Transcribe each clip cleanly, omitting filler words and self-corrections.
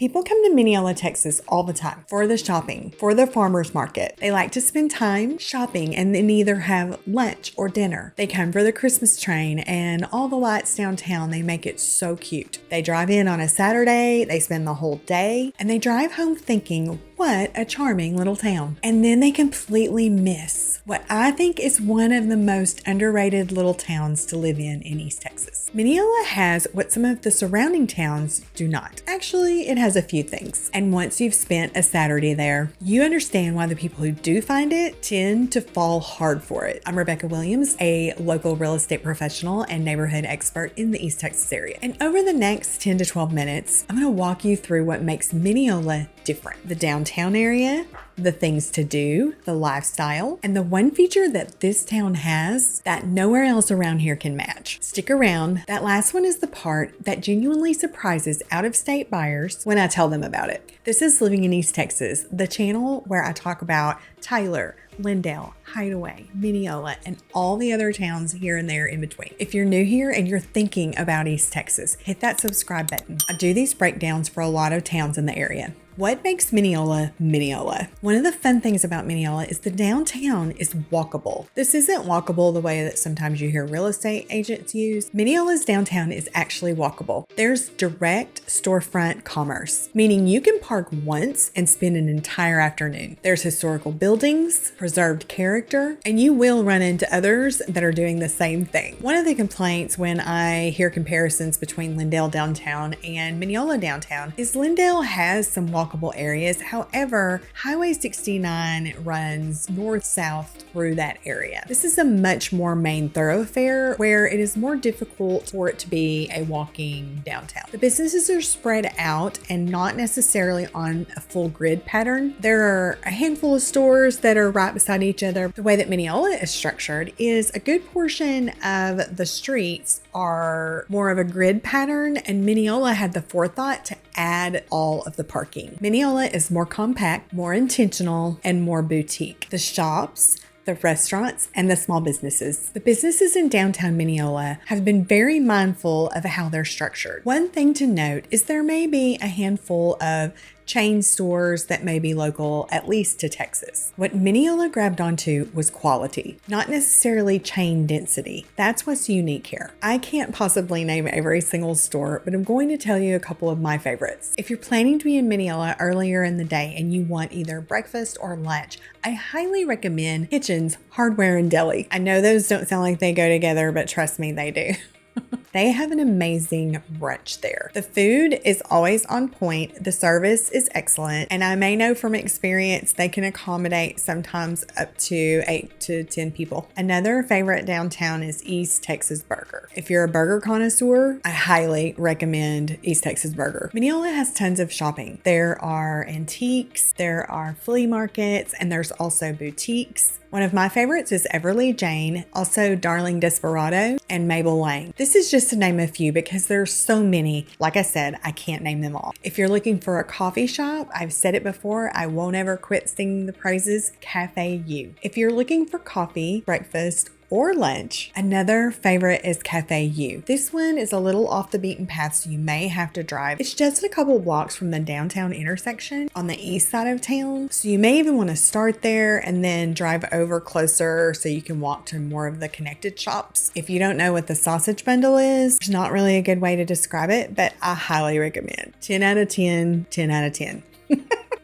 People come to Mineola, Texas all the time for the shopping, for the farmer's market. They like to spend time shopping and then either have lunch or dinner. They come for the Christmas train and all the lights downtown. They make it so cute. They drive in on a Saturday, they spend the whole day, and they drive home thinking, what a charming little town. And then they completely miss what I think is one of the most underrated little towns to live in East Texas. Mineola has what some of the surrounding towns do not. Actually, it has a few things. And once you've spent a Saturday there, you understand why the people who do find it tend to fall hard for it. I'm Rebecca Williams, a local real estate professional and neighborhood expert in the East Texas area. And over the next 10 to 12 minutes, I'm going to walk you through what makes Mineola different. The downtown area, the things to do, the lifestyle, and the one feature that this town has that nowhere else around here can match. Stick around. That last one is the part that genuinely surprises out-of-state buyers when I tell them about it. This is Living in East Texas, the channel where I talk about Tyler, Lindale, Hideaway, Mineola, and all the other towns here and there in between. If you're new here and you're thinking about East Texas, hit that subscribe button. I do these breakdowns for a lot of towns in the area. What makes Mineola Mineola? One of the fun things about Mineola is the downtown is walkable. This isn't walkable the way that sometimes you hear real estate agents use. Mineola's downtown is actually walkable. There's direct storefront commerce, meaning you can park once and spend an entire afternoon. There's historical buildings, preserved character, and you will run into others that are doing the same thing. One of the complaints when I hear comparisons between Lindale downtown and Mineola downtown is Lindale has some walkable areas. However, Highway 69 runs north-south through that area. This is a much more main thoroughfare where it is more difficult for it to be a walking downtown. The businesses are spread out and not necessarily on a full grid pattern. There are a handful of stores that are right beside each other. The way that Mineola is structured is a good portion of the streets are more of a grid pattern, and Mineola had the forethought to add all of the parking. Mineola is more compact, more intentional, and more boutique. The shops, the restaurants, and the small businesses. The businesses in downtown Mineola have been very mindful of how they're structured. One thing to note is there may be a handful of chain stores that may be local, at least to Texas. What Mineola grabbed onto was quality, not necessarily chain density. That's what's unique here. I can't possibly name every single store, but I'm going to tell you a couple of my favorites. If you're planning to be in Mineola earlier in the day and you want either breakfast or lunch, I highly recommend Kitchens Hardware Deli. I know those don't sound like they go together, but trust me, they do. They have an amazing brunch there. The food is always on point. The service is excellent. And I may know from experience, they can accommodate sometimes up to 8 to 10 people. Another favorite downtown is East Texas Burger. If you're a burger connoisseur, I highly recommend East Texas Burger. Mineola has tons of shopping. There are antiques, there are flea markets, and there's also boutiques. One of my favorites is Everly Jane, also Darling Desperado, and Mabel Lane. This is just to name a few because there's so many. Like I said, I can't name them all. If you're looking for a coffee shop, I've said it before, I won't ever quit singing the praises, Cafe U. If you're looking for coffee, breakfast, or lunch, another favorite is Cafe U. This one is a little off the beaten path, so you may have to drive. It's just a couple blocks from the downtown intersection on the east side of town, so you may even want to start there and then drive over closer so you can walk to more of the connected shops. If you don't know what the sausage bundle is, there's not really a good way to describe it, but I highly recommend. 10 out of 10, 10 out of 10.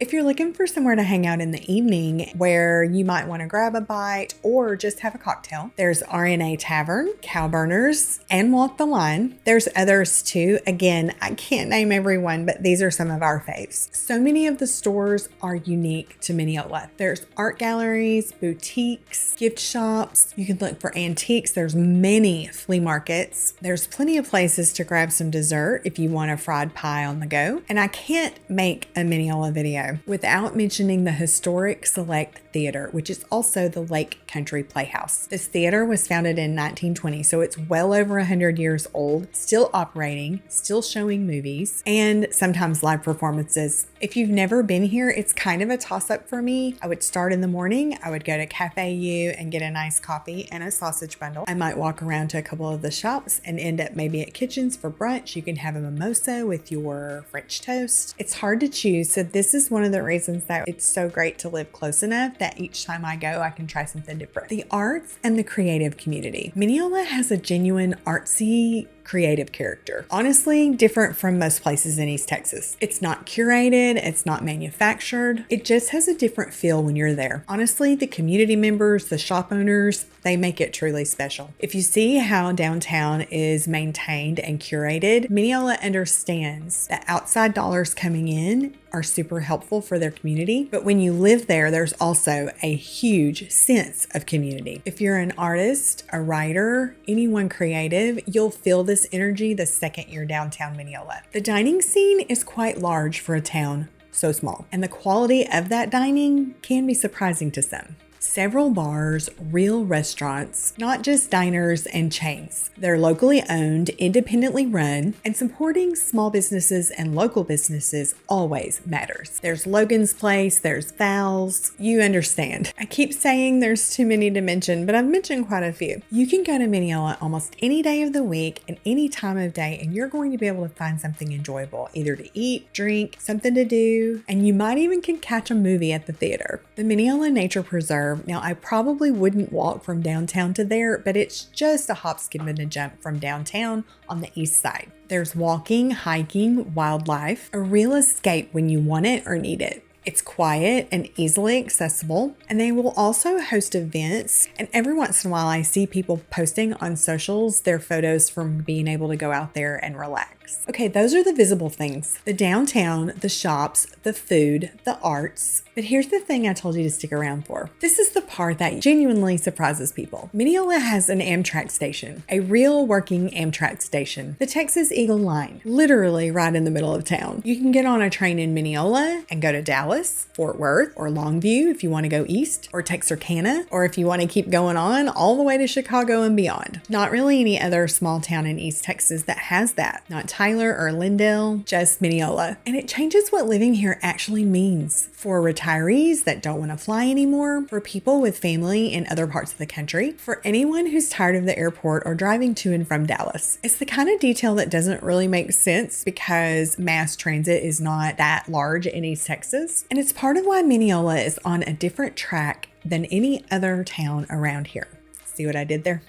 If you're looking for somewhere to hang out in the evening where you might want to grab a bite or just have a cocktail, there's RNA Tavern, Cowburners, and Walk the Line. There's others too. Again, I can't name everyone, but these are some of our faves. So many of the stores are unique to Mineola. There's art galleries, boutiques, gift shops. You can look for antiques. There's many flea markets. There's plenty of places to grab some dessert if you want a fried pie on the go. And I can't make a Mineola video though, without mentioning the historic Select Theater, which is also the Lake Country Playhouse. This theater was founded in 1920, so it's well over 100 years old, still operating, still showing movies, and sometimes live performances. If you've never been here, it's kind of a toss-up for me. I would start in the morning. I would go to Cafe U and get a nice coffee and a sausage bundle. I might walk around to a couple of the shops and end up maybe at Kitchens for brunch. You can have a mimosa with your French toast. It's hard to choose, so this is one of the reasons that it's so great to live close enough that each time I go, I can try something different. The arts and the creative community. Mineola has a genuine artsy creative character. Honestly, different from most places in East Texas. It's not curated, it's not manufactured. It just has a different feel when you're there. Honestly, the community members, the shop owners, they make it truly special. If you see how downtown is maintained and curated, Mineola understands that outside dollars coming in are super helpful for their community. But when you live there, there's also a huge sense of community. If you're an artist, a writer, anyone creative, you'll feel this energy the second you're downtown Mineola. The dining scene is quite large for a town so small, and the quality of that dining can be surprising to some. Several bars, real restaurants, not just diners and chains. They're locally owned, independently run, and supporting small businesses and local businesses always matters. There's Logan's Place, there's Val's. You understand. I keep saying there's too many to mention, but I've mentioned quite a few. You can go to Mineola almost any day of the week and any time of day, and you're going to be able to find something enjoyable, either to eat, drink, something to do, and you might even can catch a movie at the theater. The Mineola Nature Preserve. Now, I probably wouldn't walk from downtown to there, but it's just a hop, skip, and a jump from downtown on the east side. There's walking, hiking, wildlife, a real escape when you want it or need it. It's quiet and easily accessible, and they will also host events. And every once in a while, I see people posting on socials their photos from being able to go out there and relax. Okay, those are the visible things: the downtown, the shops, the food, the arts. But here's the thing I told you to stick around for. This is the part that genuinely surprises people. Mineola has an Amtrak station, a real working Amtrak station, the Texas Eagle Line, literally right in the middle of town. You can get on a train in Mineola and go to Dallas, Fort Worth, or Longview if you want to go east, or Texarkana, or if you want to keep going on all the way to Chicago and beyond. Not really any other small town in East Texas that has that. Not Tyler or Lindale, just Mineola. And it changes what living here actually means for retirees that don't want to fly anymore, for people with family in other parts of the country, for anyone who's tired of the airport or driving to and from Dallas. It's the kind of detail that doesn't really make sense because mass transit is not that large in East Texas. And it's part of why Mineola is on a different track than any other town around here. See what I did there?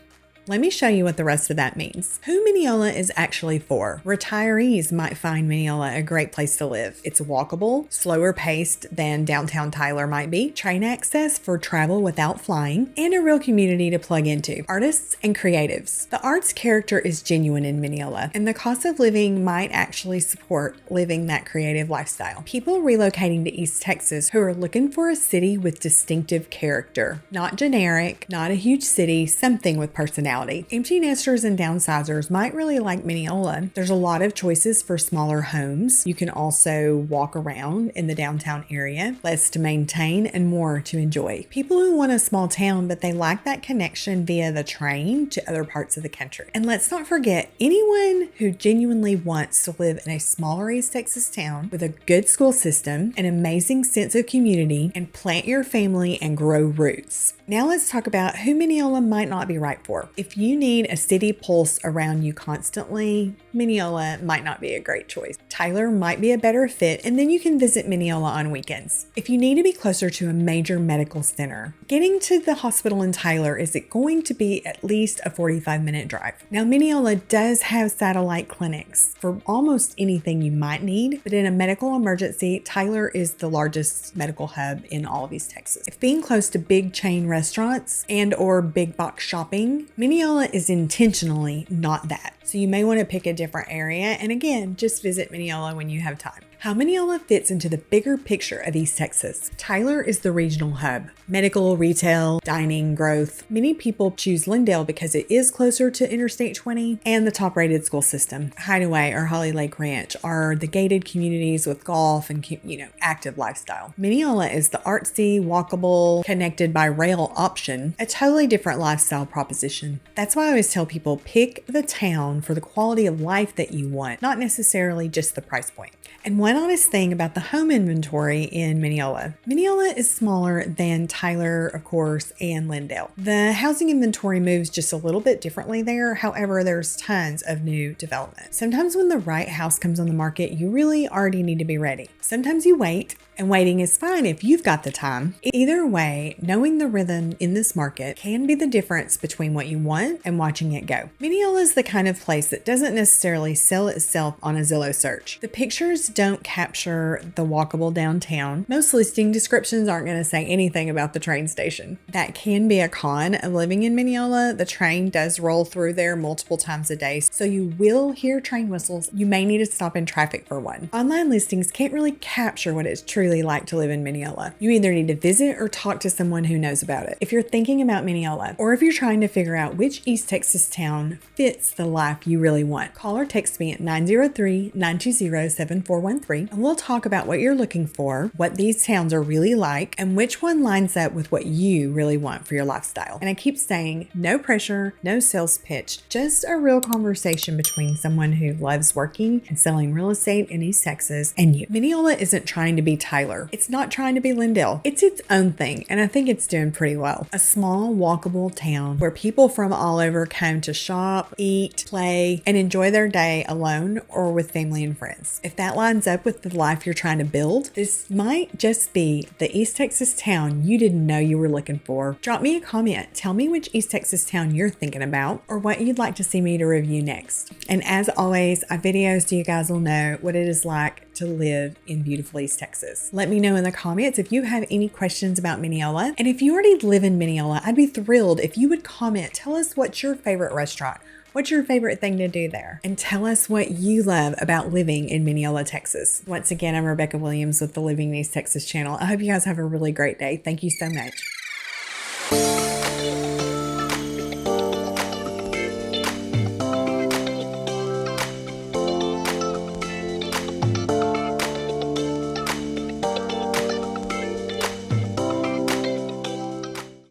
Let me show you what the rest of that means. Who Mineola is actually for. Retirees might find Mineola a great place to live. It's walkable, slower paced than downtown Tyler might be, train access for travel without flying, and a real community to plug into. Artists and creatives. The arts character is genuine in Mineola, and the cost of living might actually support living that creative lifestyle. People relocating to East Texas who are looking for a city with distinctive character. Not generic, not a huge city, something with personality. Empty nesters and downsizers might really like Mineola. There's a lot of choices for smaller homes. You can also walk around in the downtown area, less to maintain and more to enjoy. People who want a small town, but they like that connection via the train to other parts of the country. And let's not forget, anyone who genuinely wants to live in a smaller East Texas town with a good school system, an amazing sense of community, and plant your family and grow roots. Now let's talk about who Mineola might not be right for. If you need a city pulse around you constantly, Mineola might not be a great choice. Tyler might be a better fit, and then you can visit Mineola on weekends. If you need to be closer to a major medical center, getting to the hospital in Tyler is going to be at least a 45-minute drive. Now, Mineola does have satellite clinics for almost anything you might need, but in a medical emergency, Tyler is the largest medical hub in all of East Texas. If being close to big chain restaurants and or big box shopping, Mineola is intentionally not that. So you may want to pick a different area, and again, just visit Mineola when you have time. How Mineola fits into the bigger picture of East Texas. Tyler is the regional hub. Medical, retail, dining, growth. Many people choose Lindale because it is closer to Interstate 20 and the top-rated school system. Hideaway or Holly Lake Ranch are the gated communities with golf and, active lifestyle. Mineola is the artsy, walkable, connected by rail option, a totally different lifestyle proposition. That's why I always tell people pick the town for the quality of life that you want, not necessarily just the price point. And one honest thing about the home inventory in Mineola. Mineola is smaller than Tyler, of course, and Lindale. The housing inventory moves just a little bit differently there. However, there's tons of new development. Sometimes when the right house comes on the market, you really already need to be ready. Sometimes you wait, and waiting is fine if you've got the time. Either way, knowing the rhythm in this market can be the difference between what you want and watching it go. Mineola is the kind of place that doesn't necessarily sell itself on a Zillow search. The pictures don't capture the walkable downtown. Most listing descriptions aren't going to say anything about the train station. That can be a con of living in Mineola. The train does roll through there multiple times a day, so you will hear train whistles. You may need to stop in traffic for one. Online listings can't really capture what it's truly like to live in Mineola. You either need to visit or talk to someone who knows about it. If you're thinking about Mineola, or if you're trying to figure out which East Texas town fits the life you really want, call or text me at 903-920-7413, and we'll talk about what you're looking for, what these towns are really like, and which one lines up with what you really want for your lifestyle. And I keep saying, no pressure, no sales pitch, just a real conversation between someone who loves working and selling real estate in East Texas and you. Mineola isn't trying to be Tyler. It's not trying to be Lindale. It's its own thing, and I think it's doing pretty well. A small, walkable town where people from all over come to shop, eat, play, and enjoy their day alone or with family and friends. If that lines up with the life you're trying to build, this might just be the East Texas town you didn't know you were looking for. Drop me a comment. Tell me which East Texas town you're thinking about or what you'd like to see me to review next. And as always, I videos so you guys will know what it is like to live in beautiful East Texas. Let me know in the comments if you have any questions about Mineola. And if you already live in Mineola, I'd be thrilled if you would comment. Tell us what's your favorite restaurant. What's your favorite thing to do there? And tell us what you love about living in Mineola, Texas. Once again, I'm Rebecca Williams with the Living in East Texas channel. I hope you guys have a really great day. Thank you so much.